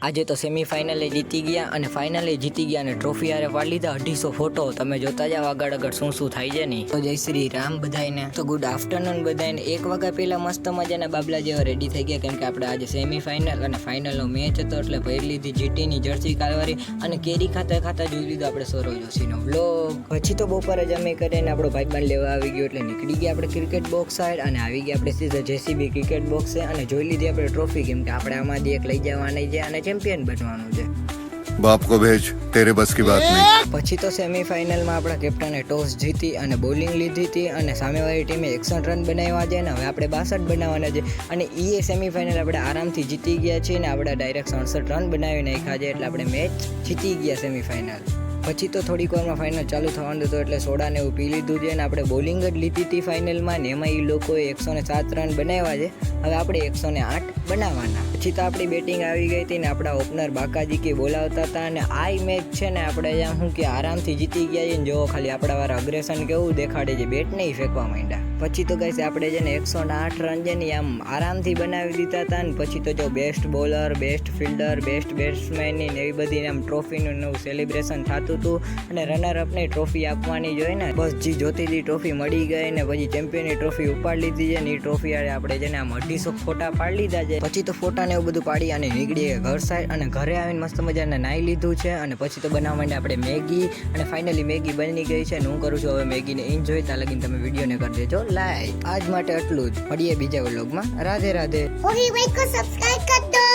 આજે તો સેમીફાઇનલે જીતી ગયા અને ફાઇનલે જીતી ગયા અને ટ્રોફી હારે પાડી લીધા 250 ફોટો. તમે જોતા જાવ આગળ આગળ શું શું થાય છે નહીં. તો જય શ્રી રામ બધાઈને. તો ગુડ આફ્ટરનૂન બધાઈને. 1 વાગ્યા પહેલા મસ્ત મજાના બાબલા જેવા રેડી થઈ ગયા, કેમ કે આપણે આજે સેમીફાઇનલ અને ફાઇનલનો મેચ હતો એટલે પહેરી લીધી જીટીની જર્સી કાલવારી અને કેરી ખાતા ખાતા જોઈ લીધો આપણે સૌરવ જોશીનો વ્લોગ. પછી તો બપોરે જમી કરીને આપણો ભાઈબંધ લેવા આવી ગયો એટલે નીકળી ગયા આપણે ક્રિકેટ બોક્સ સાઈડ અને આવી ગયા આપણે સીધા જેસીબી ક્રિકેટ બોક્સ છે અને જોઈ લીધી આપણે ટ્રોફી, કેમ કે આપણે આમાંથી એક લઈ જવાની છે અને ચેમ્પિયન બનવાનું છે. बाप को भेज, तेरे बस की बात नहीं. પછી તો સેમીફાઇનલમાં આપણા કેપ્ટને ટોસ જીતી અને બોલિંગ લીધી હતી અને સામેવાળી ટીમે 61 રન બનાવ્યા છે અને હવે આપણે 62 બનાવવાના છે અને એ સેમીફાઇનલ આપણે આરામથી જીતી ગયા છીએ અને આપણે ડાયરેક્ટ 67 રન બનાવી નાખ્યા છે એટલે આપણે મેચ જીતી ગયા સેમીફાઇનલ. પછી તો થોડીક વારમાં ફાઇનલ ચાલુ થવાનું હતું એટલે સોડાને એવું પી લીધું છે અને આપણે બોલિંગ જ લીધી હતી ફાઇનલમાં ને એમાં એ લોકોએ 107 રન બનાવ્યા છે. હવે આપણે 108 બનાવવાના. પછી તો આપણી બેટિંગ આવી ગઈ હતી ને આપણા ઓપનર બાકાજી કે બોલાવતા હતા અને આ મેચ છે ને આપણે જ્યાં શું કે આરામથી જીતી ગયા છે ને જોવો ખાલી આપણા વાળા અગ્રેસન કેવું દેખાડે છે, બેટ નહીં ફેંકવા માંડ્યા. પછી તો ગાઈસ આપણે છે ને 108 રન છે ને આમ આરામથી બનાવી દીધા હતા ને પછી તો જો best bowler, best fielder, best બેટ્સમેનની ને એવી બધી આમ ટ્રોફીનું નવું સેલિબ્રેશન થતું હતું અને રનરઅપની ટ્રોફી આપવાની જોઈએ ને બસ જે જોતી હતી ટ્રોફી મળી ગઈ ને પછી ચેમ્પિયનની ટ્રોફી ઉપાડી લીધી છે ને એ ટ્રોફી આપણે છે ને આમ 250 ફોટા પાડી લીધા છે. પછી તો ફોટા ને એવું બધું પાડી અને નીકળી ગયા ઘર સાઈડ અને ઘરે આવીને મસ્ત મજાને નાહી લીધું છે અને પછી તો બનાવવા માંડે આપણે મેગી અને ફાઇનલી મેગી બની ગઈ છે અને હું કરું છું હવે મેગીને એન્જોય. ત્યાં લગીને તમે વિડીયોને કરી દેજો લાઈક. આજ માટે આટલું જ. મળીએ બીજા વ્લોગમાં. રાધે રાધે. भाई को सब्सक्राइब कर दो।